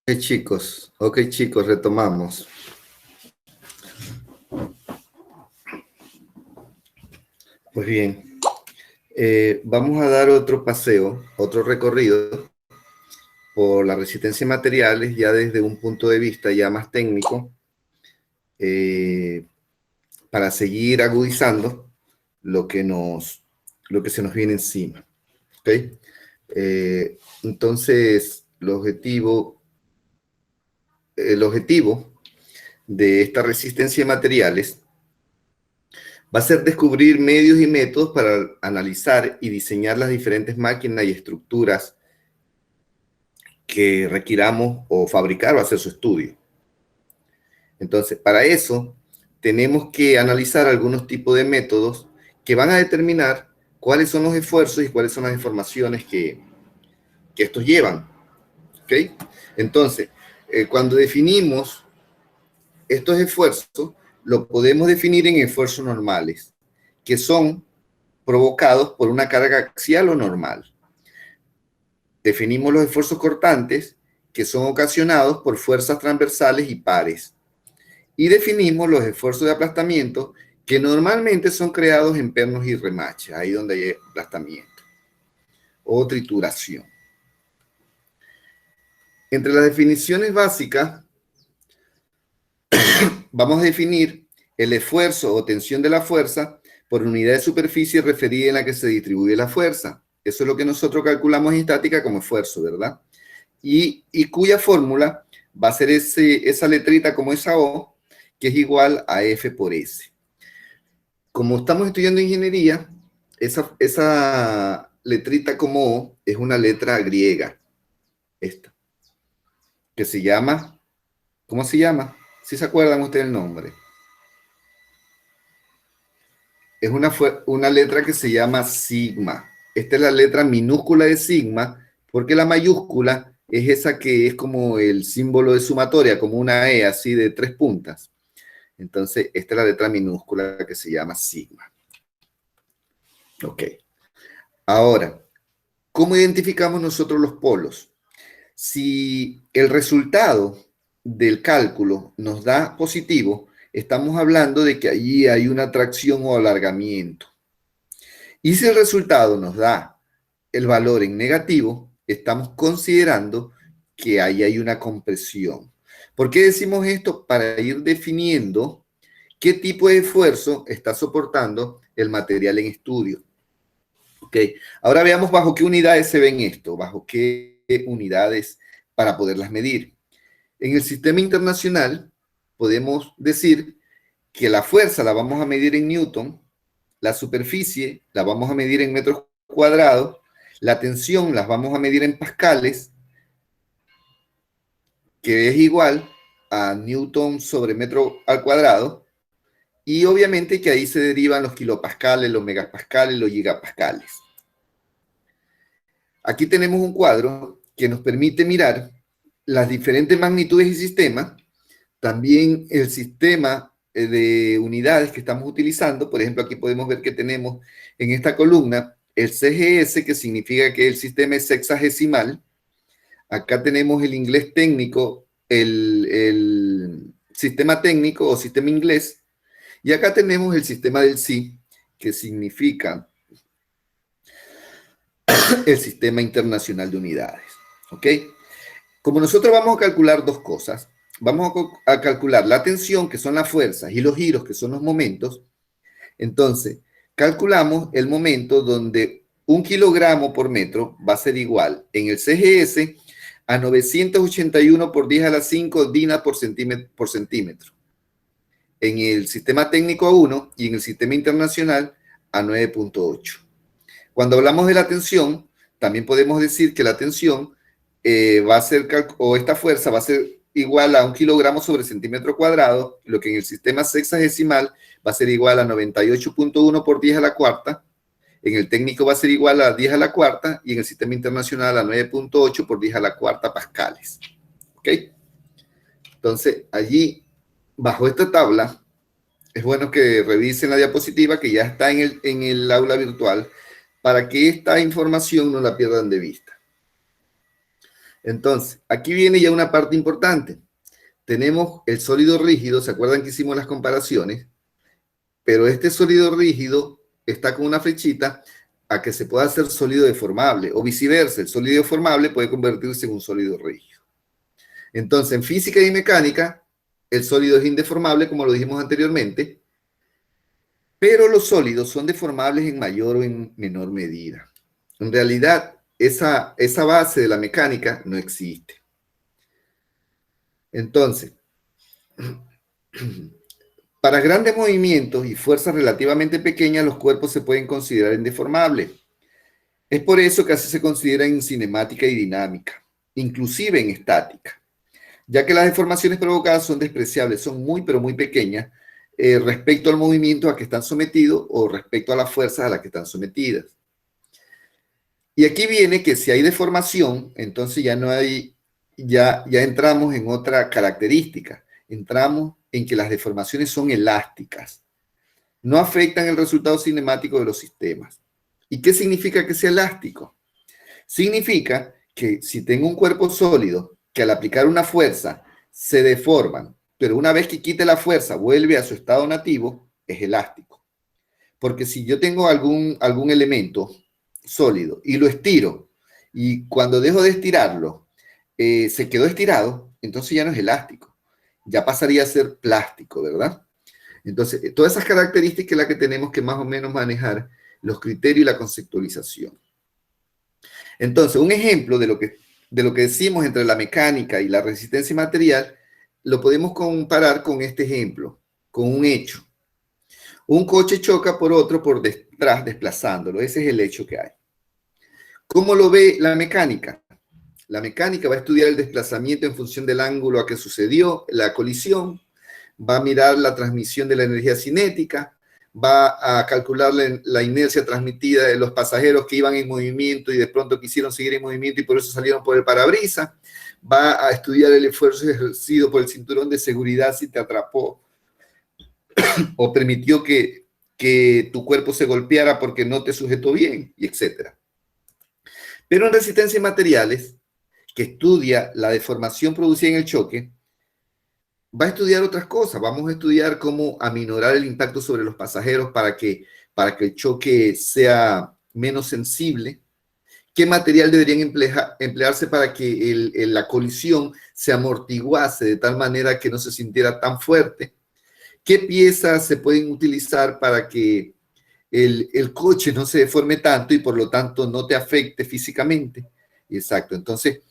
Ok chicos, retomamos. Pues bien, vamos a dar otro paseo, otro recorrido por la resistencia de materiales ya desde un punto de vista ya más técnico, para seguir agudizando lo que, lo que se nos viene encima. ¿Okay? Entonces, el objetivo de esta resistencia de materiales va a ser descubrir medios y métodos para analizar y diseñar las diferentes máquinas y estructuras que requiramos o fabricar o hacer su estudio. Entonces, para eso, tenemos que analizar algunos tipos de métodos que van a determinar cuáles son los esfuerzos y cuáles son las informaciones que estos llevan. ¿Okay? Entonces, cuando definimos estos esfuerzos, lo podemos definir en esfuerzos normales, que son provocados por una carga axial o normal. Definimos los esfuerzos cortantes, que son ocasionados por fuerzas transversales y pares. Y definimos los esfuerzos de aplastamiento, que normalmente son creados en pernos y remaches, ahí donde hay aplastamiento o trituración. Entre las definiciones básicas, vamos a definir el esfuerzo o tensión de la fuerza por unidad de superficie referida en la que se distribuye la fuerza. Eso es lo que nosotros calculamos en estática como esfuerzo, ¿verdad? Y cuya fórmula va a ser esa letrita como esa O, que es igual a F por S. Como estamos estudiando ingeniería, esa letrita como O es una letra griega, esta, que se llama, ¿cómo se llama? ¿Sí se acuerdan ustedes el nombre? Es una letra que se llama sigma. Esta es la letra minúscula de sigma, porque la mayúscula es esa que es como el símbolo de sumatoria, como una E así de 3 puntas. Entonces, esta es la letra minúscula que se llama sigma. Ok. Ahora, ¿cómo identificamos nosotros los polos? Si el resultado del cálculo nos da positivo, estamos hablando de que allí hay una tracción o alargamiento. Y si el resultado nos da el valor en negativo, estamos considerando que ahí hay una compresión. ¿Por qué decimos esto? Para ir definiendo qué tipo de esfuerzo está soportando el material en estudio. Okay. Ahora veamos bajo qué unidades se ven esto, bajo qué unidades para poderlas medir. En el sistema internacional podemos decir que la fuerza la vamos a medir en Newton, la superficie la vamos a medir en metros cuadrados, la tensión las vamos a medir en pascales, que es igual a Newton sobre metro al cuadrado, y obviamente que ahí se derivan los kilopascales, los megapascales, los gigapascales. Aquí tenemos un cuadro que nos permite mirar las diferentes magnitudes y sistemas, también el sistema de unidades que estamos utilizando. Por ejemplo, aquí podemos ver que tenemos en esta columna el CGS, que significa que el sistema es sexagesimal. Acá tenemos el inglés técnico, el sistema técnico o sistema inglés. Y acá tenemos el sistema del SI, que significa el Sistema Internacional de Unidades. ¿Ok? Como nosotros vamos a calcular dos cosas, vamos a calcular la tensión, que son las fuerzas, y los giros, que son los momentos. Entonces, calculamos el momento donde 1 kilogramo por metro va a ser igual en el CGS a 981 por 10 a la 5 dinas por centímetro. En el sistema técnico a 1 y en el sistema internacional a 9.8. Cuando hablamos de la tensión, también podemos decir que la tensión va a ser, o esta fuerza va a ser igual a 1 kilogramo sobre centímetro cuadrado, lo que en el sistema sexagesimal va a ser igual a 98.1 por 10 a la cuarta, en el técnico va a ser igual a 10 a la cuarta, y en el sistema internacional a 9.8 por 10 a la cuarta pascales. ¿Ok? Entonces, allí, bajo esta tabla, es bueno que revisen la diapositiva que ya está en el aula virtual, para que esta información no la pierdan de vista. Entonces, aquí viene ya una parte importante. Tenemos el sólido rígido, ¿se acuerdan que hicimos las comparaciones? Pero este sólido rígido está con una flechita a que se pueda hacer sólido deformable, o viceversa, el sólido deformable puede convertirse en un sólido rígido. Entonces, en física y mecánica, el sólido es indeformable, como lo dijimos anteriormente, pero los sólidos son deformables en mayor o en menor medida. En realidad, esa base de la mecánica no existe. Entonces, para grandes movimientos y fuerzas relativamente pequeñas, los cuerpos se pueden considerar indeformables. Es por eso que así se considera en cinemática y dinámica, inclusive en estática, ya que las deformaciones provocadas son despreciables, son muy pero muy pequeñas respecto al movimiento a que están sometidos o respecto a las fuerzas a las que están sometidas. Y aquí viene que si hay deformación, entonces ya no hay, ya entramos en otra característica, entramos en que las deformaciones son elásticas, no afectan el resultado cinemático de los sistemas. ¿Y qué significa que sea elástico? Significa que si tengo un cuerpo sólido que al aplicar una fuerza se deforman, pero una vez que quite la fuerza vuelve a su estado nativo, es elástico. Porque si yo tengo algún elemento sólido y lo estiro, y cuando dejo de estirarlo, se quedó estirado, entonces ya no es elástico, ya pasaría a ser plástico, ¿verdad? Entonces, todas esas características son las que tenemos que más o menos manejar, los criterios y la conceptualización. Entonces, un ejemplo de lo que decimos entre la mecánica y la resistencia material, lo podemos comparar con este ejemplo, con un hecho. Un coche choca por otro por detrás, desplazándolo. Ese es el hecho que hay. ¿Cómo lo ve la mecánica? La mecánica va a estudiar el desplazamiento en función del ángulo a que sucedió la colisión, va a mirar la transmisión de la energía cinética, va a calcular la inercia transmitida de los pasajeros que iban en movimiento y de pronto quisieron seguir en movimiento y por eso salieron por el parabrisas, va a estudiar el esfuerzo ejercido por el cinturón de seguridad si te atrapó o permitió que tu cuerpo se golpeara porque no te sujetó bien, y etc. Pero en resistencia y materiales, que estudia la deformación producida en el choque, va a estudiar otras cosas. Vamos a estudiar cómo aminorar el impacto sobre los pasajeros para que el choque sea menos sensible, qué material deberían emplearse para que la colisión se amortiguase de tal manera que no se sintiera tan fuerte, qué piezas se pueden utilizar para que el coche no se deforme tanto y por lo tanto no te afecte físicamente. Exacto, entonces,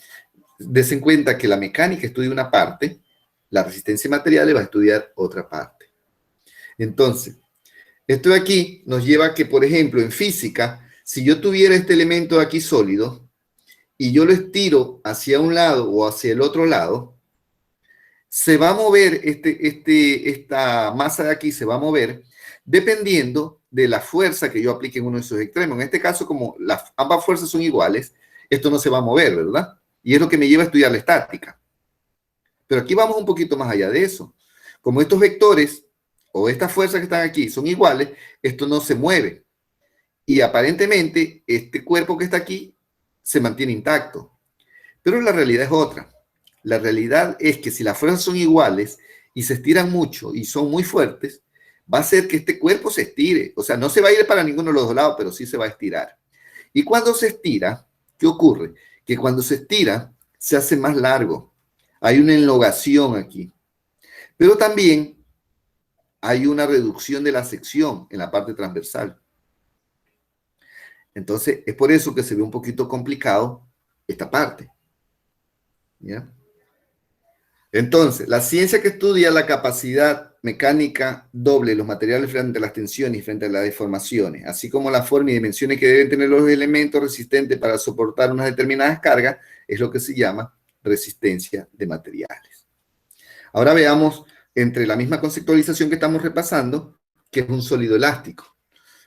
des en cuenta que la mecánica estudia una parte, la resistencia material va a estudiar otra parte. Entonces, esto de aquí nos lleva a que, por ejemplo, en física, si yo tuviera este elemento aquí sólido y yo lo estiro hacia un lado o hacia el otro lado, se va a mover esta masa de aquí, se va a mover dependiendo de la fuerza que yo aplique en uno de sus extremos. En este caso, como ambas fuerzas son iguales, esto no se va a mover, ¿verdad? Y es lo que me lleva a estudiar la estática. Pero aquí vamos un poquito más allá de eso. Como estos vectores o estas fuerzas que están aquí son iguales, esto no se mueve. Y aparentemente este cuerpo que está aquí se mantiene intacto. Pero la realidad es otra. La realidad es que si las fuerzas son iguales y se estiran mucho y son muy fuertes, va a hacer que este cuerpo se estire. O sea, no se va a ir para ninguno de los dos lados, pero sí se va a estirar. Y cuando se estira, ¿qué ocurre? Que cuando se estira, se hace más largo. Hay una elongación aquí. Pero también hay una reducción de la sección en la parte transversal. Entonces, es por eso que se ve un poquito complicado esta parte. ¿Ya? Entonces, la ciencia que estudia la capacidad mecánica doble de los materiales frente a las tensiones y frente a las deformaciones, así como la forma y dimensiones que deben tener los elementos resistentes para soportar unas determinadas cargas, es lo que se llama resistencia de materiales. Ahora veamos, entre la misma conceptualización que estamos repasando, que es un sólido elástico.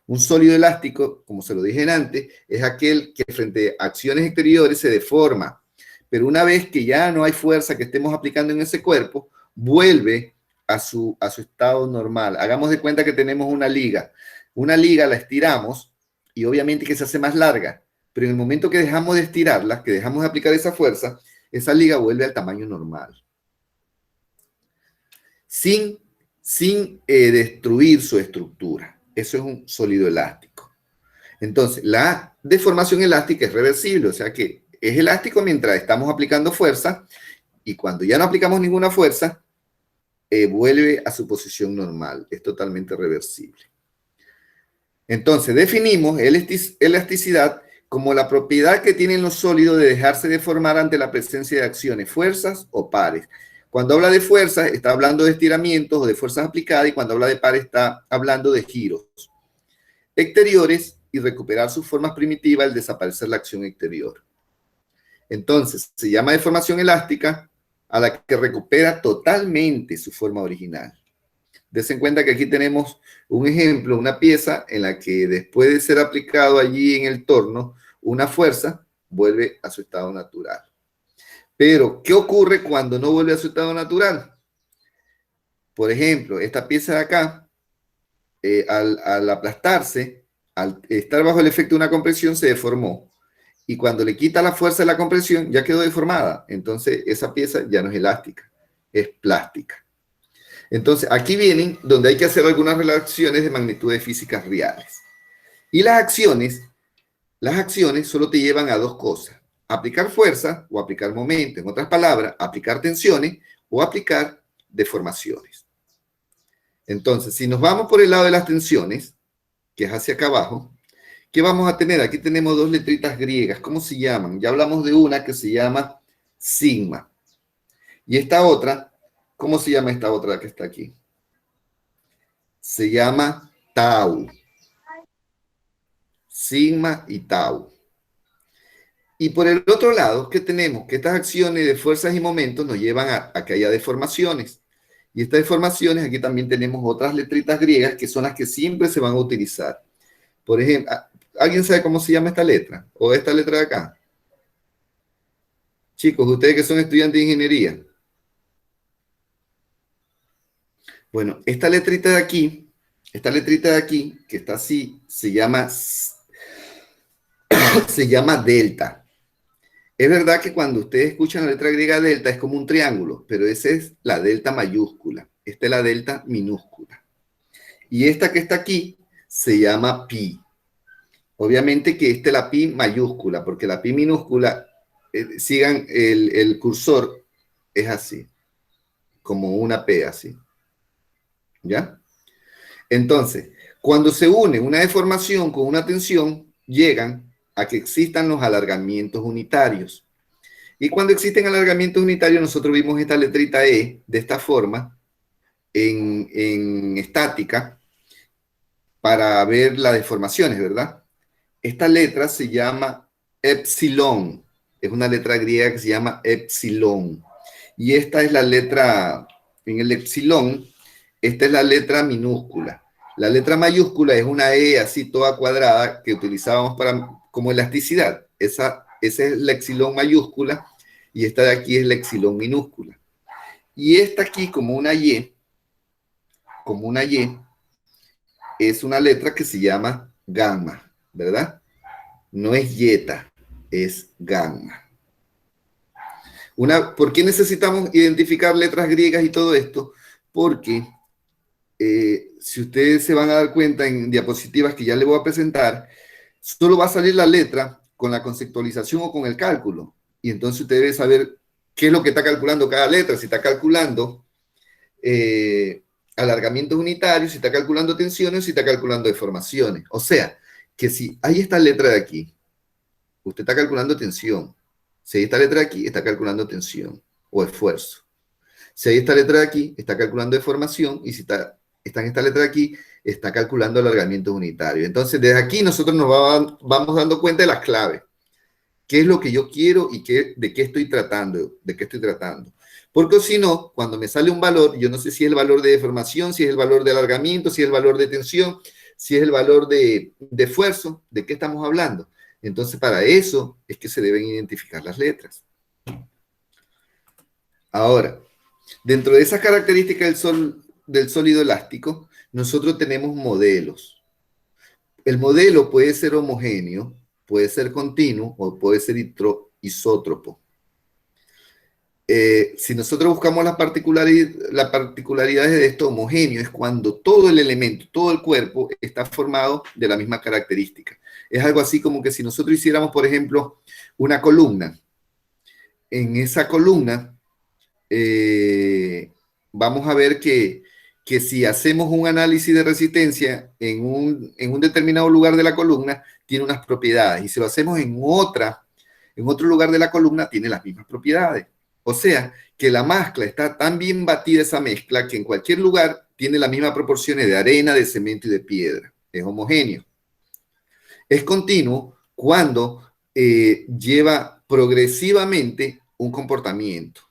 Un sólido elástico, como se lo dije antes, es aquel que frente a acciones exteriores se deforma, pero una vez que ya no hay fuerza que estemos aplicando en ese cuerpo, vuelve a su estado normal. Hagamos de cuenta que tenemos una liga. Una liga la estiramos y obviamente que se hace más larga, pero en el momento que dejamos de estirarla, que dejamos de aplicar esa fuerza, esa liga vuelve al tamaño normal. Sin destruir su estructura. Eso es un sólido elástico. Entonces, la deformación elástica es reversible, o sea que es elástico mientras estamos aplicando fuerza y cuando ya no aplicamos ninguna fuerza, vuelve a su posición normal. Es totalmente reversible. Entonces, definimos elasticidad como la propiedad que tienen los sólidos de dejarse deformar ante la presencia de acciones, fuerzas o pares. Cuando habla de fuerzas, está hablando de estiramientos o de fuerzas aplicadas, y cuando habla de pares, está hablando de giros exteriores y recuperar sus formas primitivas al desaparecer la acción exterior. Entonces, se llama deformación elástica a la que recupera totalmente su forma original. Dense en cuenta que aquí tenemos un ejemplo, una pieza en la que después de ser aplicado allí en el torno, una fuerza vuelve a su estado natural. Pero, ¿qué ocurre cuando no vuelve a su estado natural? Por ejemplo, esta pieza de acá, al aplastarse, al estar bajo el efecto de una compresión, se deformó. Y cuando le quita la fuerza de la compresión, ya quedó deformada. Entonces, esa pieza ya no es elástica, es plástica. Entonces, aquí vienen donde hay que hacer algunas relaciones de magnitudes físicas reales. Y las acciones solo te llevan a dos cosas: aplicar fuerza o aplicar momento. En otras palabras, aplicar tensiones o aplicar deformaciones. Entonces, si nos vamos por el lado de las tensiones, que es hacia acá abajo, ¿qué vamos a tener? Aquí tenemos dos letritas griegas. ¿Cómo se llaman? Ya hablamos de una que se llama sigma. Y esta otra, ¿cómo se llama esta otra que está aquí? Se llama tau. Sigma y tau. Y por el otro lado, ¿qué tenemos? Que estas acciones de fuerzas y momentos nos llevan a que haya deformaciones. Y estas deformaciones, aquí también tenemos otras letritas griegas que son las que siempre se van a utilizar. Por ejemplo, ¿alguien sabe cómo se llama esta letra? ¿O esta letra de acá? Chicos, ustedes que son estudiantes de ingeniería. Bueno, esta letrita de aquí, que está así, se llama delta. Es verdad que cuando ustedes escuchan la letra griega delta es como un triángulo, pero esa es la delta mayúscula. Esta es la delta minúscula. Y esta que está aquí se llama pi. Obviamente que esta es la pi mayúscula, porque la pi minúscula, sigan el cursor, es así, como una P así. ¿Ya? Entonces, cuando se une una deformación con una tensión, llegan a que existan los alargamientos unitarios. Y cuando existen alargamientos unitarios, nosotros vimos esta letrita E de esta forma en estática para ver las deformaciones, ¿verdad? Esta letra se llama epsilon. Es una letra griega que se llama epsilon. Y esta es la letra, en el epsilon, esta es la letra minúscula. La letra mayúscula es una E así toda cuadrada que utilizábamos como elasticidad. Esa es la epsilon mayúscula y esta de aquí es la epsilon minúscula. Y esta aquí como una Y, es una letra que se llama gamma, ¿verdad? No es yeta, es gamma. ¿Por qué necesitamos identificar letras griegas y todo esto? Porque si ustedes se van a dar cuenta en diapositivas que ya les voy a presentar, solo va a salir la letra con la conceptualización o con el cálculo. Y entonces usted debe saber qué es lo que está calculando cada letra. Si está calculando alargamientos unitarios, si está calculando tensiones, si está calculando deformaciones. O sea, que si hay esta letra de aquí, usted está calculando tensión. Si hay esta letra de aquí, está calculando tensión o esfuerzo. Si hay esta letra de aquí, está calculando deformación, y si está en esta letra de aquí, está calculando alargamientos unitarios. Entonces, desde aquí nosotros vamos dando cuenta de las claves. ¿Qué es lo que yo quiero y de qué estoy tratando? Porque si no, cuando me sale un valor, yo no sé si es el valor de deformación, si es el valor de alargamiento, si es el valor de tensión, si es el valor de esfuerzo, ¿de qué estamos hablando? Entonces, para eso es que se deben identificar las letras. Ahora, dentro de esas características del sólido elástico, nosotros tenemos modelos. El modelo puede ser homogéneo, puede ser continuo o puede ser isótropo. Si nosotros buscamos las particularidades de esto, homogéneo es cuando todo el elemento, todo el cuerpo está formado de la misma característica. Es algo así como que si nosotros hiciéramos, por ejemplo, una columna. En esa columna vamos a ver que si hacemos un análisis de resistencia en un determinado lugar de la columna, tiene unas propiedades. Y si lo hacemos en otro lugar de la columna, tiene las mismas propiedades. O sea, que la mezcla está tan bien batida esa mezcla que en cualquier lugar tiene las mismas proporciones de arena, de cemento y de piedra. Es homogéneo. Es continuo cuando lleva progresivamente un comportamiento.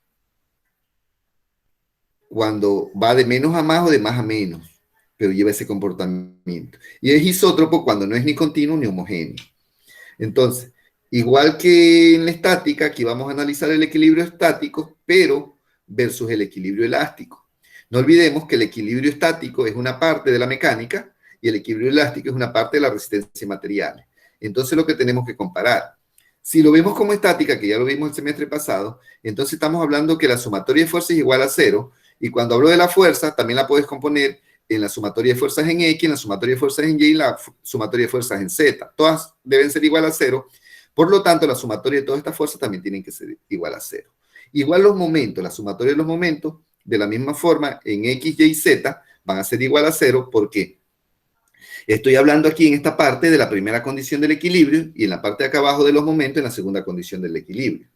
Cuando va de menos a más o de más a menos, pero lleva ese comportamiento. Y es isótropo cuando no es ni continuo ni homogéneo. Entonces, igual que en la estática, aquí vamos a analizar el equilibrio estático, pero versus el equilibrio elástico. No olvidemos que el equilibrio estático es una parte de la mecánica y el equilibrio elástico es una parte de la resistencia de materiales. Entonces, lo que tenemos que comparar. Si lo vemos como estática, que ya lo vimos el semestre pasado, entonces estamos hablando que la sumatoria de fuerzas es igual a cero, y cuando hablo de la fuerza, también la puedes componer en la sumatoria de fuerzas en X, en la sumatoria de fuerzas en Y y la sumatoria de fuerzas en Z. Todas deben ser igual a cero. Por lo tanto, la sumatoria de todas estas fuerzas también tienen que ser igual a cero. Igual los momentos, la sumatoria de los momentos, de la misma forma, en X, Y y Z, van a ser igual a cero. ¿Por qué? Estoy hablando aquí en esta parte de la primera condición del equilibrio y en la parte de acá abajo de los momentos en la segunda condición del equilibrio.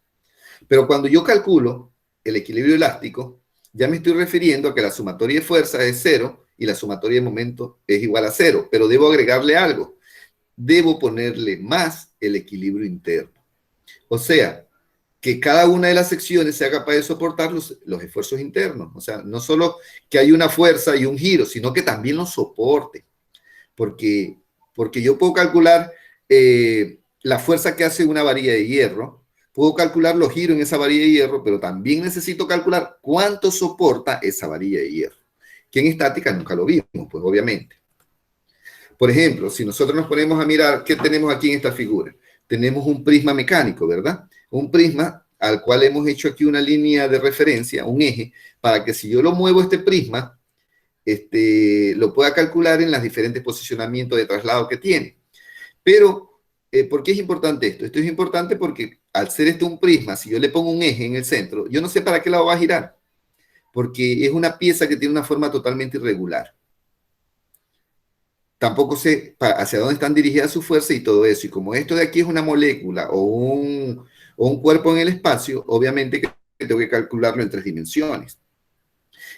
Pero cuando yo calculo el equilibrio elástico, ya me estoy refiriendo a que la sumatoria de fuerzas es cero y la sumatoria de momentos es igual a cero, pero debo agregarle algo. Debo ponerle más el equilibrio interno. O sea, que cada una de las secciones sea capaz de soportar los esfuerzos internos. O sea, no solo que hay una fuerza y un giro, sino que también los soporte. Porque yo puedo calcular la fuerza que hace una varilla de hierro, puedo calcular los giros en esa varilla de hierro, pero también necesito calcular cuánto soporta esa varilla de hierro, que en estática nunca lo vimos, pues obviamente. Por ejemplo, si nosotros nos ponemos a mirar qué tenemos aquí en esta figura, tenemos un prisma mecánico, ¿verdad? Un prisma al cual hemos hecho aquí una línea de referencia, un eje, para que si yo lo muevo este prisma, lo pueda calcular en los diferentes posicionamientos de traslado que tiene. Pero, ¿por qué es importante esto? Esto es importante porque al ser esto un prisma, si yo le pongo un eje en el centro, yo no sé para qué lado va a girar, porque es una pieza que tiene una forma totalmente irregular. Tampoco sé hacia dónde están dirigidas su fuerza y todo eso. Y como esto de aquí es una molécula o un cuerpo en el espacio, obviamente que tengo que calcularlo en 3 dimensiones.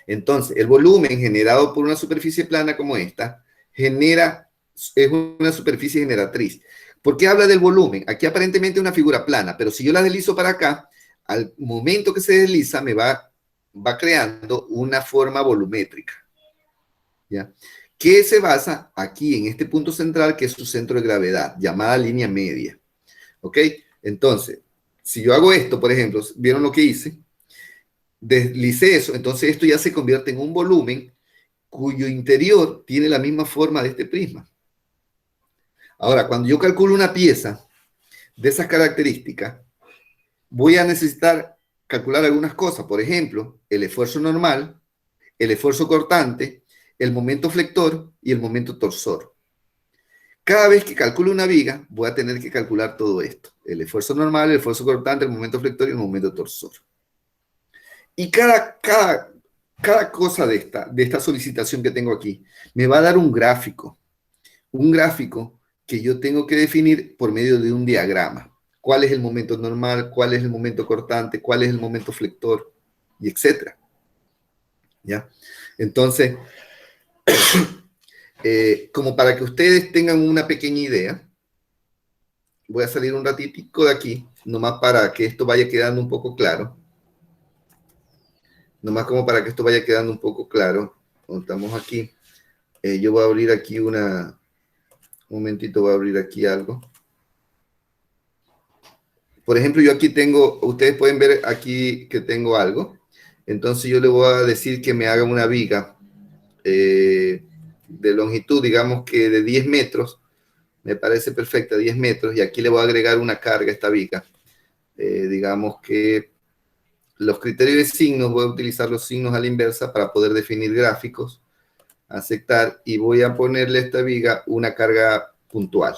Entonces, el volumen generado por una superficie plana como esta es una superficie generatriz. ¿Por qué habla del volumen? Aquí aparentemente es una figura plana, pero si yo la deslizo para acá, al momento que se desliza me va creando una forma volumétrica. ¿Ya? Que se basa aquí en este punto central que es su centro de gravedad, llamada línea media. ¿Ok? Entonces, si yo hago esto, por ejemplo, ¿vieron lo que hice? Deslicé eso, entonces esto ya se convierte en un volumen cuyo interior tiene la misma forma de este prisma. Ahora, cuando yo calculo una pieza de esas características, voy a necesitar calcular algunas cosas. Por ejemplo, el esfuerzo normal, el esfuerzo cortante, el momento flector y el momento torsor. Cada vez que calculo una viga, voy a tener que calcular todo esto. El esfuerzo normal, el esfuerzo cortante, el momento flector y el momento torsor. Y cada cosa de esta solicitación que tengo aquí me va a dar un gráfico que yo tengo que definir por medio de un diagrama. ¿Cuál es el momento normal? ¿Cuál es el momento cortante? ¿Cuál es el momento flector? Y etcétera. ¿Ya? Entonces, como para que ustedes tengan una pequeña idea, voy a salir un ratitico de aquí, nomás para que esto vaya quedando un poco claro. Nomás como para que esto vaya quedando un poco claro. Estamos aquí. Yo voy a abrir aquí un momentito, voy a abrir aquí algo. Por ejemplo, yo aquí tengo, ustedes pueden ver aquí que tengo algo. Entonces yo le voy a decir que me haga una viga de longitud, digamos que de 10 metros. Me parece perfecta, 10 metros. Y aquí le voy a agregar una carga a esta viga. Digamos que los criterios de signos, voy a utilizar los signos a la inversa para poder definir gráficos, aceptar, y voy a ponerle a esta viga una carga puntual.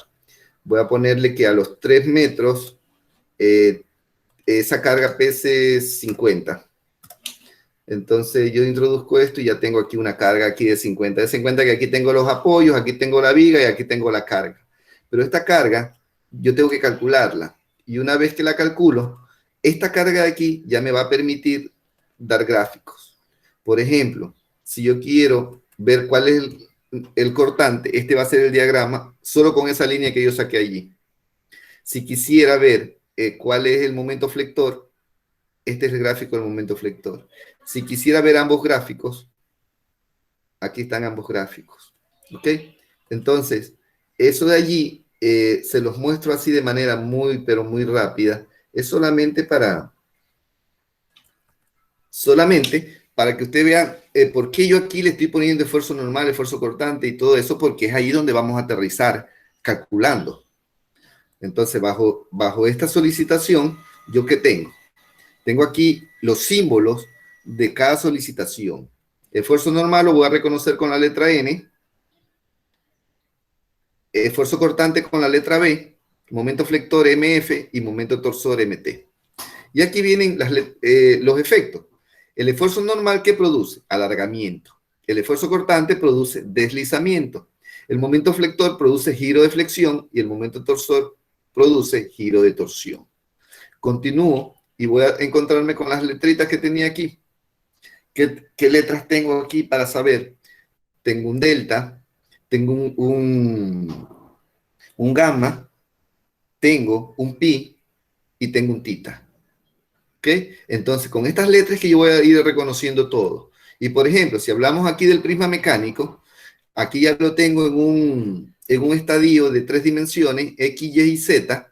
Voy a ponerle que a los 3 metros esa carga pese 50. Entonces yo introduzco esto y ya tengo aquí una carga aquí de 50. Des en cuenta que aquí tengo los apoyos, aquí tengo la viga y aquí tengo la carga. Pero esta carga yo tengo que calcularla. Y una vez que la calculo, esta carga de aquí ya me va a permitir dar gráficos. Por ejemplo, si yo quiero ver cuál es el cortante, este va a ser el diagrama solo con esa línea que yo saqué allí. Si quisiera ver cuál es el momento flector, este es el gráfico del momento flector. Si quisiera ver ambos gráficos, aquí están ambos gráficos. ¿Ok? Entonces, eso de allí se los muestro así de manera muy, pero muy rápida. Es solamente para que usted vea por qué yo aquí le estoy poniendo esfuerzo normal, esfuerzo cortante y todo eso, porque es ahí donde vamos a aterrizar calculando. Entonces, bajo esta solicitación, ¿yo qué tengo? Tengo aquí los símbolos de cada solicitación. Esfuerzo normal lo voy a reconocer con la letra N. Esfuerzo cortante con la letra B. Momento flector MF y momento torsor MT. Y aquí vienen los efectos. El esfuerzo normal, ¿qué produce? Alargamiento. El esfuerzo cortante produce deslizamiento. El momento flector produce giro de flexión y el momento torsor produce giro de torsión. Continúo y voy a encontrarme con las letritas que tenía aquí. ¿Qué letras tengo aquí para saber? Tengo un delta, tengo un gamma, tengo un pi y tengo un tita. ¿Ok? Entonces, con estas letras que yo voy a ir reconociendo todo. Y, por ejemplo, si hablamos aquí del prisma mecánico, aquí ya lo tengo en un estadio de 3 dimensiones, X, Y y Z.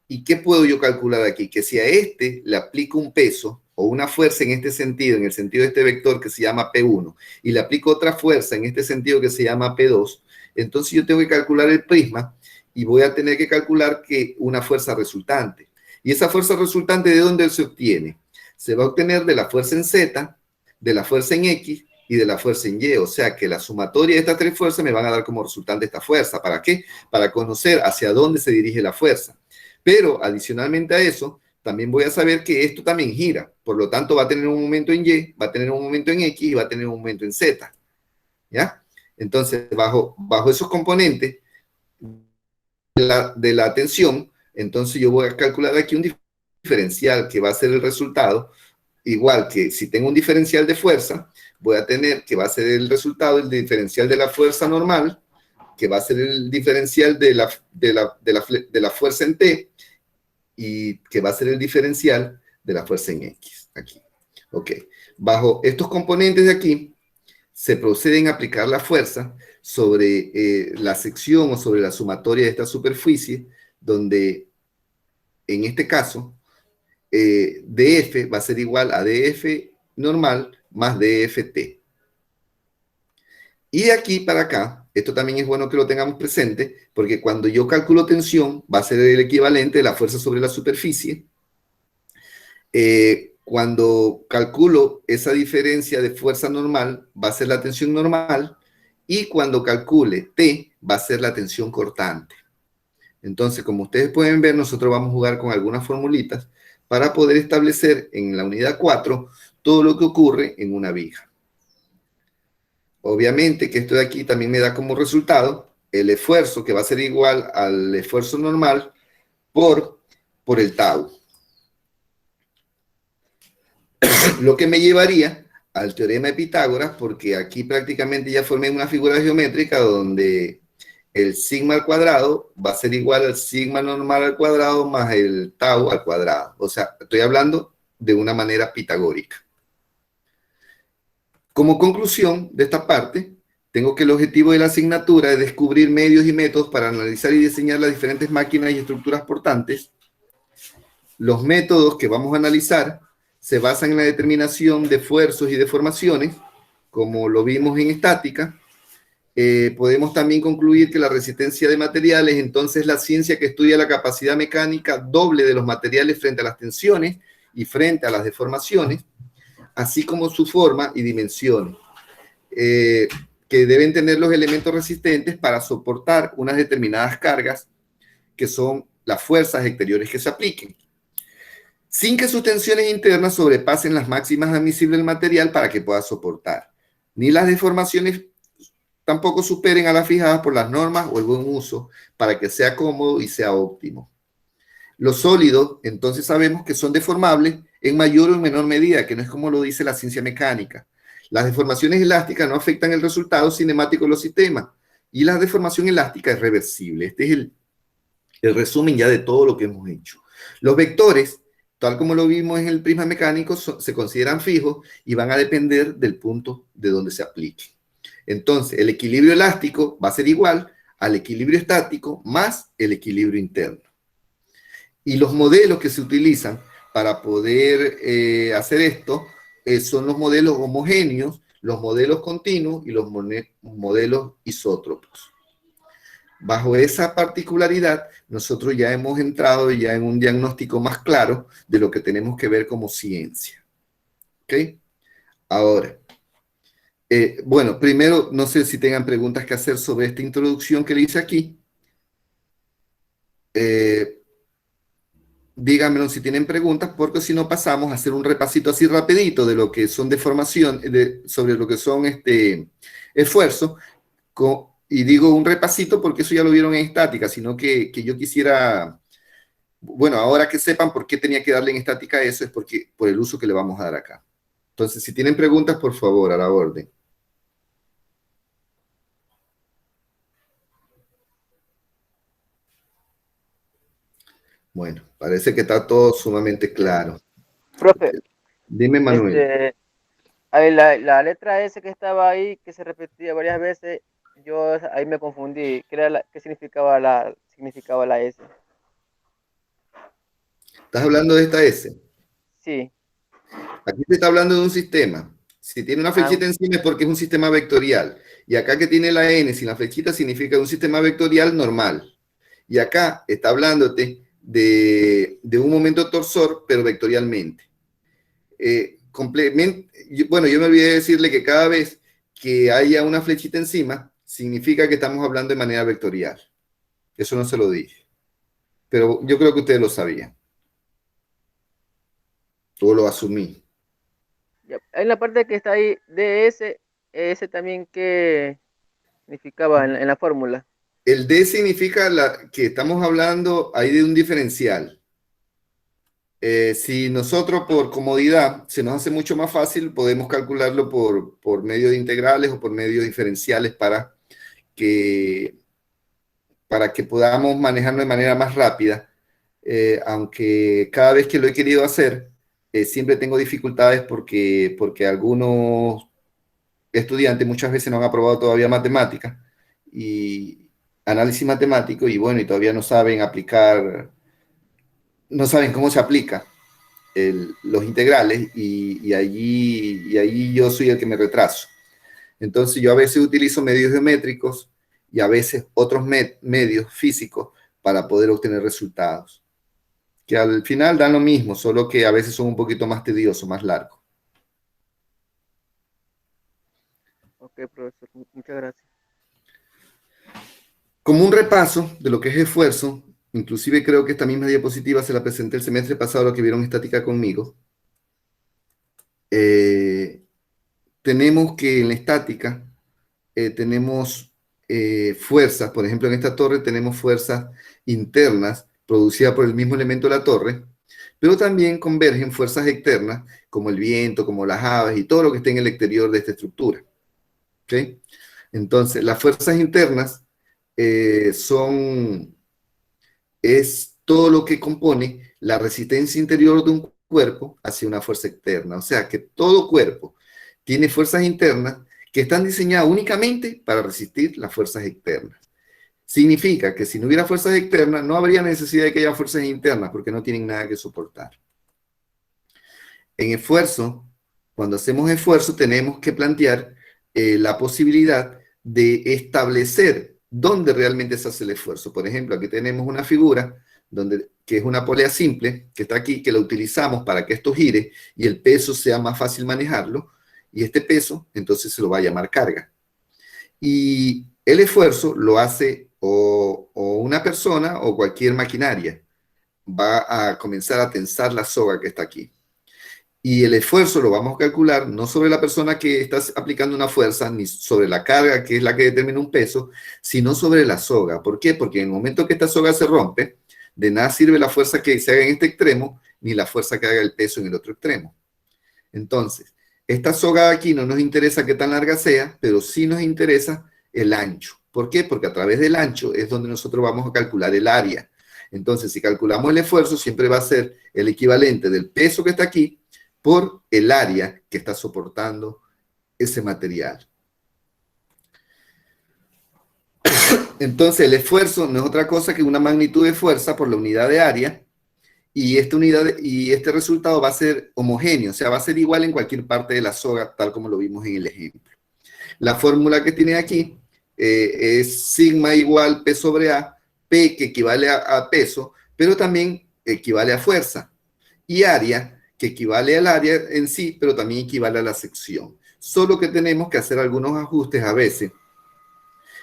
¿Y qué puedo yo calcular aquí? Que si a este le aplico un peso o una fuerza en este sentido, en el sentido de este vector que se llama P1, y le aplico otra fuerza en este sentido que se llama P2, entonces yo tengo que calcular el prisma y voy a tener que calcular que una fuerza resultante. ¿Y esa fuerza resultante de dónde se obtiene? Se va a obtener de la fuerza en Z, de la fuerza en X y de la fuerza en Y. O sea que la sumatoria de estas 3 fuerzas me van a dar como resultante esta fuerza. ¿Para qué? Para conocer hacia dónde se dirige la fuerza. Pero adicionalmente a eso, también voy a saber que esto también gira. Por lo tanto, va a tener un momento en Y, va a tener un momento en X y va a tener un momento en Z. ¿Ya? Entonces, bajo esos componentes de la tensión, entonces yo voy a calcular aquí un diferencial que va a ser el resultado, igual que si tengo un diferencial de fuerza, voy a tener que va a ser el resultado el diferencial de la fuerza normal, que va a ser el diferencial de la fuerza en T, y que va a ser el diferencial de la fuerza en X, aquí. Ok, bajo estos componentes de aquí, se proceden a aplicar la fuerza sobre la sección o sobre la sumatoria de esta superficie, donde en este caso, DF va a ser igual a DF normal más DFT. Y de aquí para acá, esto también es bueno que lo tengamos presente, porque cuando yo calculo tensión, va a ser el equivalente de la fuerza sobre la superficie. Cuando calculo esa diferencia de fuerza normal, va a ser la tensión normal, y cuando calcule T, va a ser la tensión cortante. Entonces, como ustedes pueden ver, nosotros vamos a jugar con algunas formulitas para poder establecer en la unidad 4 todo lo que ocurre en una viga. Obviamente que esto de aquí también me da como resultado el esfuerzo, que va a ser igual al esfuerzo normal por el tau. Lo que me llevaría al teorema de Pitágoras, porque aquí prácticamente ya formé una figura geométrica donde el sigma al cuadrado va a ser igual al sigma normal al cuadrado más el tau al cuadrado. O sea, estoy hablando de una manera pitagórica. Como conclusión de esta parte, tengo que el objetivo de la asignatura es descubrir medios y métodos para analizar y diseñar las diferentes máquinas y estructuras portantes. Los métodos que vamos a analizar se basan en la determinación de esfuerzos y deformaciones, como lo vimos en estática. Podemos también concluir que la resistencia de materiales, entonces, es la ciencia que estudia la capacidad mecánica doble de los materiales frente a las tensiones y frente a las deformaciones, así como su forma y dimensiones, que deben tener los elementos resistentes para soportar unas determinadas cargas que son las fuerzas exteriores que se apliquen, sin que sus tensiones internas sobrepasen las máximas admisibles del material para que pueda soportar, ni las deformaciones tampoco superen a las fijadas por las normas o el buen uso para que sea cómodo y sea óptimo. Los sólidos, entonces sabemos que son deformables en mayor o menor medida, que no es como lo dice la ciencia mecánica. Las deformaciones elásticas no afectan el resultado cinemático de los sistemas y la deformación elástica es reversible. Este es el resumen ya de todo lo que hemos hecho. Los vectores, tal como lo vimos en el prisma mecánico, se consideran fijos y van a depender del punto de donde se aplique. Entonces, el equilibrio elástico va a ser igual al equilibrio estático más el equilibrio interno. Y los modelos que se utilizan para poder hacer esto son los modelos homogéneos, los modelos continuos y los modelos isótropos. Bajo esa particularidad, nosotros ya hemos entrado ya en un diagnóstico más claro de lo que tenemos que ver como ciencia. ¿Ok? Ahora, bueno, primero, no sé si tengan preguntas que hacer sobre esta introducción que le hice aquí. Díganmelo si tienen preguntas, porque si no pasamos a hacer un repasito así rapidito de lo que son deformación, sobre lo que son esfuerzos, y digo un repasito porque eso ya lo vieron en estática, sino que yo quisiera, bueno, ahora que sepan por qué tenía que darle en estática eso, es porque por el uso que le vamos a dar acá. Entonces, si tienen preguntas, por favor, a la orden. Bueno, parece que está todo sumamente claro. Profe, Dime, Manuel. a ver, la letra S que estaba ahí, que se repetía varias veces, yo ahí me confundí. ¿Qué significaba la S? ¿Estás hablando de esta S? Sí. Aquí se está hablando de un sistema. Si tiene una Ah, flechita encima es porque es un sistema vectorial. Y acá que tiene la N sin la flechita significa un sistema vectorial normal. Y acá está hablándote de un momento torsor, pero vectorialmente. Bueno, yo me olvidé de decirle que cada vez que haya una flechita encima, significa que estamos hablando de manera vectorial. Eso no se lo dije. Pero yo creo que ustedes lo sabían. O lo asumí. ya. En la parte que está ahí, DS, ese también, ¿qué significaba en la fórmula? El D significa que estamos hablando ahí de un diferencial. Si nosotros por comodidad se nos hace mucho más fácil, podemos calcularlo por medio de integrales o por medio de diferenciales que, para que podamos manejarlo de manera más rápida. Aunque cada vez que lo he querido hacer, siempre tengo dificultades porque algunos estudiantes muchas veces no han aprobado todavía matemáticas y análisis matemático y bueno, y todavía no saben aplicar, no saben cómo se aplica los integrales y allí yo soy el que me retraso. Entonces yo a veces utilizo medios geométricos y a veces otros medios físicos para poder obtener resultados, que al final dan lo mismo, solo que a veces son un poquito más tediosos, más largos. Ok, profesor, muchas gracias. Como un repaso de lo que es esfuerzo, inclusive creo que esta misma diapositiva se la presenté el semestre pasado, lo que vieron estática conmigo. Tenemos que en la estática tenemos fuerzas, por ejemplo en esta torre tenemos fuerzas internas producidas por el mismo elemento de la torre, pero también convergen fuerzas externas como el viento, como las aves y todo lo que esté en el exterior de esta estructura. ¿Okay? Entonces, las fuerzas internas es todo lo que compone la resistencia interior de un cuerpo hacia una fuerza externa. O sea, que todo cuerpo tiene fuerzas internas que están diseñadas únicamente para resistir las fuerzas externas. Significa que si no hubiera fuerzas externas, no habría necesidad de que haya fuerzas internas, porque no tienen nada que soportar. En esfuerzo, cuando hacemos esfuerzo, tenemos que plantear la posibilidad de establecer dónde realmente se hace el esfuerzo. Por ejemplo, aquí tenemos una figura donde que es una polea simple, que está aquí, que la utilizamos para que esto gire y el peso sea más fácil manejarlo, y este peso entonces se lo va a llamar carga. Y el esfuerzo lo hace o una persona o cualquier maquinaria. Va a comenzar a tensar la soga que está aquí. Y el esfuerzo lo vamos a calcular no sobre la persona que está aplicando una fuerza, ni sobre la carga, que es la que determina un peso, sino sobre la soga. ¿Por qué? Porque en el momento que esta soga se rompe, de nada sirve la fuerza que se haga en este extremo, ni la fuerza que haga el peso en el otro extremo. Entonces, esta soga de aquí no nos interesa qué tan larga sea, pero sí nos interesa el ancho. ¿Por qué? Porque a través del ancho es donde nosotros vamos a calcular el área. Entonces, si calculamos el esfuerzo, siempre va a ser el equivalente del peso que está aquí por el área que está soportando ese material. Entonces, el esfuerzo no es otra cosa que una magnitud de fuerza por la unidad de área, y este resultado va a ser homogéneo, o sea, va a ser igual en cualquier parte de la soga, tal como lo vimos en el ejemplo. La fórmula que tiene aquí es sigma igual P sobre A, P que equivale a peso, pero también equivale a fuerza, y área, que equivale al área en sí, pero también equivale a la sección. Solo que tenemos que hacer algunos ajustes a veces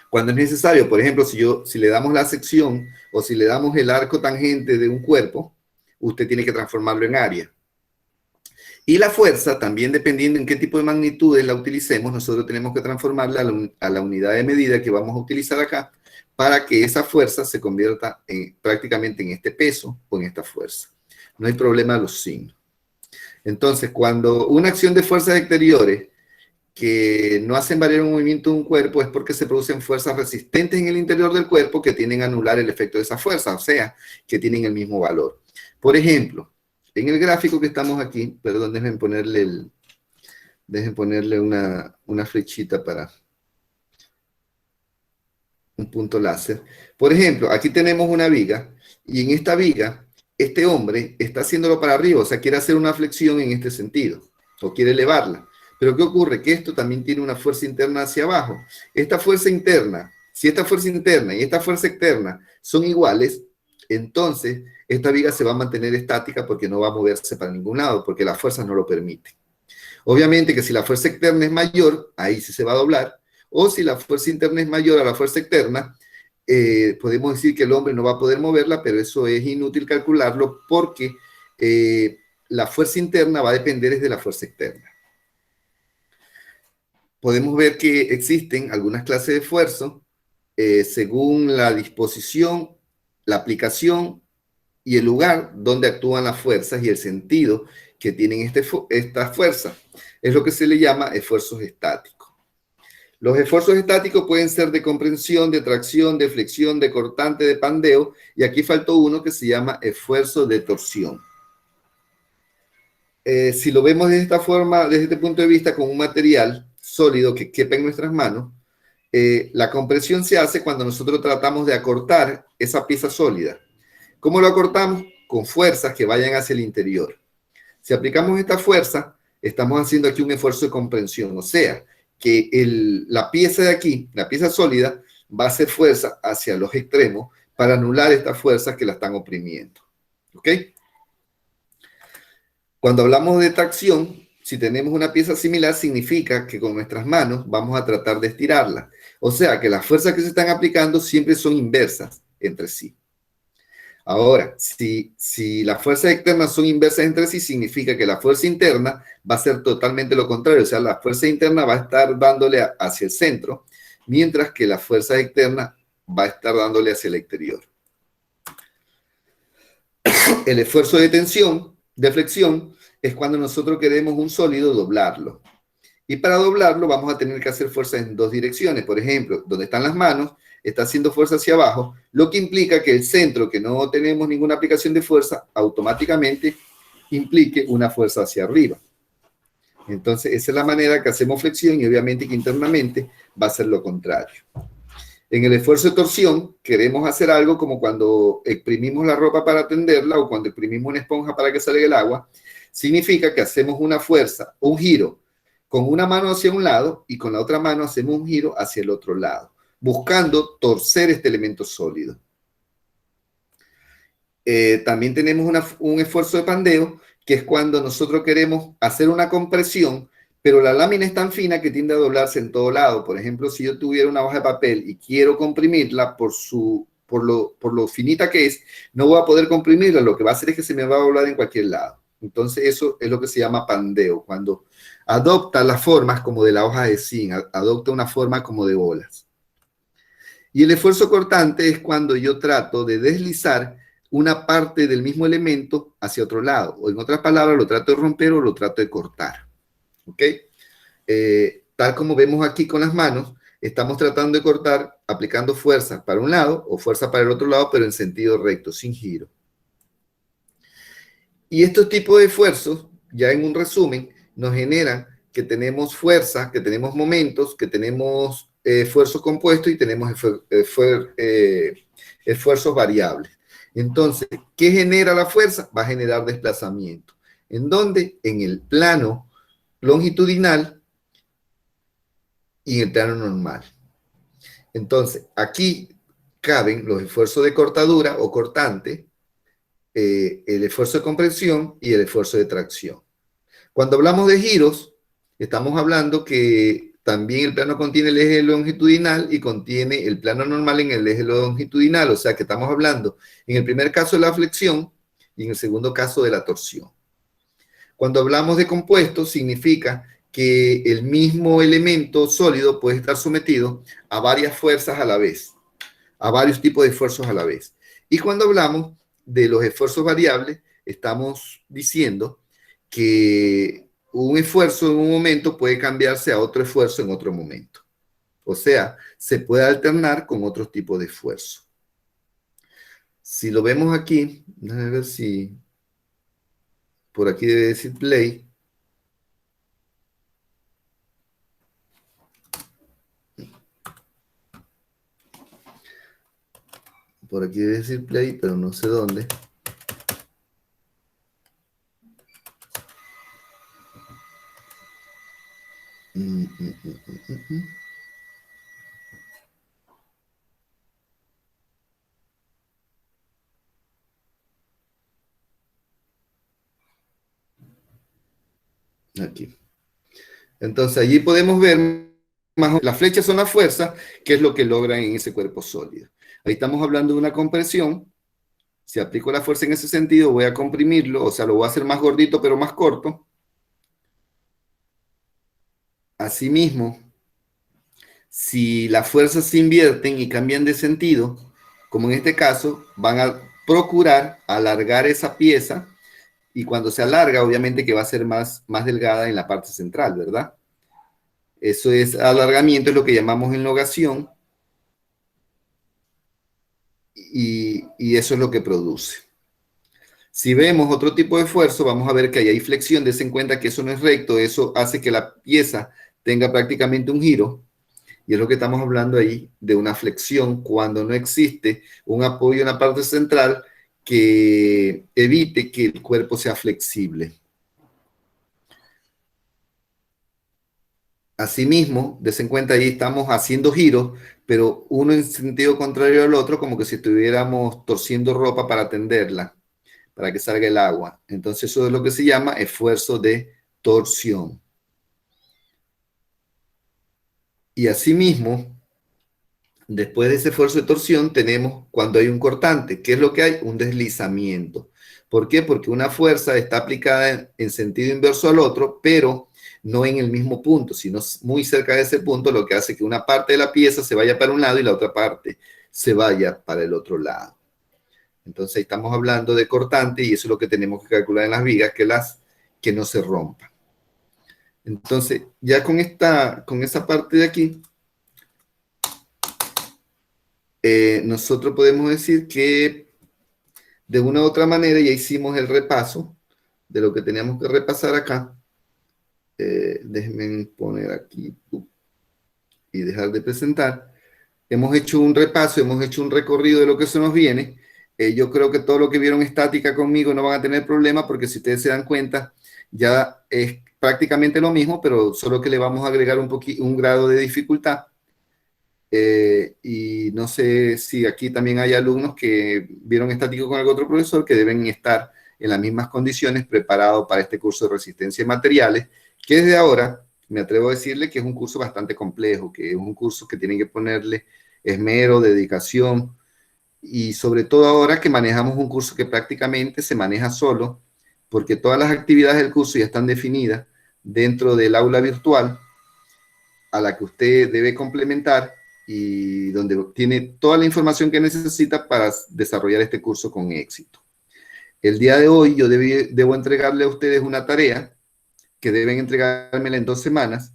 cuando es necesario. Por ejemplo, si le damos la sección o si le damos el arco tangente de un cuerpo, usted tiene que transformarlo en área. Y la fuerza, también dependiendo en qué tipo de magnitudes la utilicemos, nosotros tenemos que transformarla a la unidad de medida que vamos a utilizar acá para que esa fuerza se convierta prácticamente en este peso o en esta fuerza. No hay problema de los signos. Entonces, cuando una acción de fuerzas exteriores que no hacen variar un movimiento de un cuerpo es porque se producen fuerzas resistentes en el interior del cuerpo que tienden a anular el efecto de esa fuerza, o sea, que tienen el mismo valor. Por ejemplo, en el gráfico que estamos aquí, perdón, déjenme ponerle una flechita para un punto láser. Por ejemplo, aquí tenemos una viga, y en esta viga, este hombre está haciéndolo para arriba, o sea, quiere hacer una flexión en este sentido, o quiere elevarla. Pero ¿qué ocurre? Que esto también tiene una fuerza interna hacia abajo. Esta fuerza interna, si esta fuerza interna y esta fuerza externa son iguales, entonces esta viga se va a mantener estática porque no va a moverse para ningún lado, porque la fuerza no lo permite. Obviamente que si la fuerza externa es mayor, ahí sí se va a doblar, o si la fuerza interna es mayor a la fuerza externa, podemos decir que el hombre no va a poder moverla, pero eso es inútil calcularlo porque la fuerza interna va a depender de la fuerza externa. Podemos ver que existen algunas clases de esfuerzo según la disposición, la aplicación y el lugar donde actúan las fuerzas y el sentido que tienen estas fuerzas. Es lo que se le llama esfuerzos estáticos. Los esfuerzos estáticos pueden ser de comprensión, de tracción, de flexión, de cortante, de pandeo, y aquí faltó uno que se llama esfuerzo de torsión. Si lo vemos de esta forma, desde este punto de vista, con un material sólido que quepa en nuestras manos, la compresión se hace cuando nosotros tratamos de acortar esa pieza sólida. ¿Cómo lo acortamos? Con fuerzas que vayan hacia el interior. Si aplicamos esta fuerza, estamos haciendo aquí un esfuerzo de comprensión, o sea, que la pieza de aquí, la pieza sólida, va a hacer fuerza hacia los extremos para anular estas fuerzas que la están oprimiendo. ¿Ok? Cuando hablamos de tracción, si tenemos una pieza similar, significa que con nuestras manos vamos a tratar de estirarla. O sea, que las fuerzas que se están aplicando siempre son inversas entre sí. Ahora, si las fuerzas externas son inversas entre sí, significa que la fuerza interna va a ser totalmente lo contrario. O sea, la fuerza interna va a estar dándole hacia el centro, mientras que la fuerza externa va a estar dándole hacia el exterior. El esfuerzo de tensión, de flexión, es cuando nosotros queremos un sólido doblarlo. Y para doblarlo vamos a tener que hacer fuerza en dos direcciones. Por ejemplo, donde están las manos, está haciendo fuerza hacia abajo, lo que implica que el centro, que no tenemos ninguna aplicación de fuerza, automáticamente implique una fuerza hacia arriba. Entonces, esa es la manera que hacemos flexión, y obviamente que internamente va a ser lo contrario. En el esfuerzo de torsión, queremos hacer algo como cuando exprimimos la ropa para tenderla o cuando exprimimos una esponja para que salga el agua. Significa que hacemos una fuerza, un giro, con una mano hacia un lado y con la otra mano hacemos un giro hacia el otro lado, buscando torcer este elemento sólido. También tenemos un esfuerzo de pandeo, que es cuando nosotros queremos hacer una compresión, pero la lámina es tan fina que tiende a doblarse en todo lado. Por ejemplo, si yo tuviera una hoja de papel y quiero comprimirla por lo finita que es, no voy a poder comprimirla. Lo que va a hacer es que se me va a doblar en cualquier lado. Entonces, eso es lo que se llama pandeo, cuando adopta las formas como de la hoja de zinc, adopta una forma como de bolas. Y el esfuerzo cortante es cuando yo trato de deslizar una parte del mismo elemento hacia otro lado. O en otras palabras, lo trato de romper o lo trato de cortar. ¿Ok? Tal como vemos aquí con las manos, estamos tratando de cortar aplicando fuerza para un lado o fuerza para el otro lado, pero en sentido recto, sin giro. Y estos tipos de esfuerzos, ya en un resumen, nos generan que tenemos fuerza, que tenemos momentos, que tenemos esfuerzos compuestos y tenemos esfuerzos variables. Entonces, ¿qué genera la fuerza? Va a generar desplazamiento. ¿En dónde? En el plano longitudinal y en el plano normal. Entonces, aquí caben los esfuerzos de cortadura o cortante, el esfuerzo de compresión y el esfuerzo de tracción. Cuando hablamos de giros, estamos hablando que también el plano contiene el eje longitudinal y contiene el plano normal en el eje longitudinal, o sea que estamos hablando en el primer caso de la flexión y en el segundo caso de la torsión. Cuando hablamos de compuestos, significa que el mismo elemento sólido puede estar sometido a varias fuerzas a la vez, a varios tipos de esfuerzos a la vez. Y cuando hablamos de los esfuerzos variables, estamos diciendo que un esfuerzo en un momento puede cambiarse a otro esfuerzo en otro momento. O sea, se puede alternar con otros tipos de esfuerzo. Si lo vemos aquí, déjame ver si por aquí debe decir play. Por aquí debe decir play, pero no sé dónde. Aquí. Entonces allí podemos ver más las flechas son la fuerza, que es lo que logran en ese cuerpo sólido. Ahí estamos hablando de una compresión. Si aplico la fuerza en ese sentido, voy a comprimirlo, o sea, lo voy a hacer más gordito, pero más corto. Asimismo, si las fuerzas se invierten y cambian de sentido, como en este caso, van a procurar alargar esa pieza y cuando se alarga, obviamente que va a ser más delgada en la parte central, ¿verdad? Eso es alargamiento, es lo que llamamos elongación y eso es lo que produce. Si vemos otro tipo de esfuerzo, vamos a ver que ahí hay flexión, des en cuenta que eso no es recto, eso hace que la pieza tenga prácticamente un giro, y es lo que estamos hablando ahí de una flexión cuando no existe un apoyo en la parte central que evite que el cuerpo sea flexible. Asimismo, des en cuenta ahí estamos haciendo giros, pero uno en sentido contrario al otro, como que si estuviéramos torciendo ropa para tenderla, para que salga el agua. Entonces eso es lo que se llama esfuerzo de torsión. Y asimismo, después de ese esfuerzo de torsión, tenemos cuando hay un cortante. ¿Qué es lo que hay? Un deslizamiento. ¿Por qué? Porque una fuerza está aplicada en sentido inverso al otro, pero no en el mismo punto, sino muy cerca de ese punto, lo que hace que una parte de la pieza se vaya para un lado y la otra parte se vaya para el otro lado. Entonces estamos hablando de cortante y eso es lo que tenemos que calcular en las vigas, que no se rompan. Entonces, ya con esa parte de aquí, nosotros podemos decir que de una u otra manera ya hicimos el repaso de lo que teníamos que repasar acá. Déjenme poner aquí y dejar de presentar. Hemos hecho un repaso, hemos hecho un recorrido de lo que se nos viene. Yo creo que todo lo que vieron estática conmigo no van a tener problema porque si ustedes se dan cuenta, ya es prácticamente lo mismo, pero solo que le vamos a agregar un grado de dificultad. Y no sé si aquí también hay alumnos que vieron estático con algún otro profesor que deben estar en las mismas condiciones preparados para este curso de resistencia de materiales, que desde ahora me atrevo a decirle que es un curso bastante complejo, que es un curso que tienen que ponerle esmero, dedicación, y sobre todo ahora que manejamos un curso que prácticamente se maneja solo, porque todas las actividades del curso ya están definidas dentro del aula virtual a la que usted debe complementar y donde tiene toda la información que necesita para desarrollar este curso con éxito. El día de hoy yo debo entregarle a ustedes una tarea que deben entregármela en 2 semanas.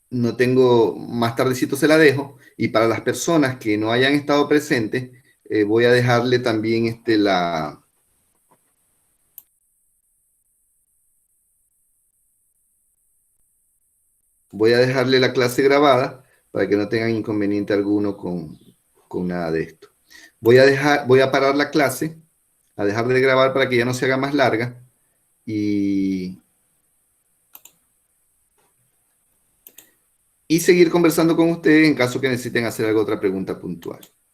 No tengo, más tardecito se la dejo, y para las personas que no hayan estado presentes, voy a dejarle también voy a dejarle la clase grabada para que no tengan inconveniente alguno con nada de esto. Voy a parar la clase, a dejar de grabar para que ya no se haga más larga y, y seguir conversando con ustedes en caso que necesiten hacer alguna otra pregunta puntual.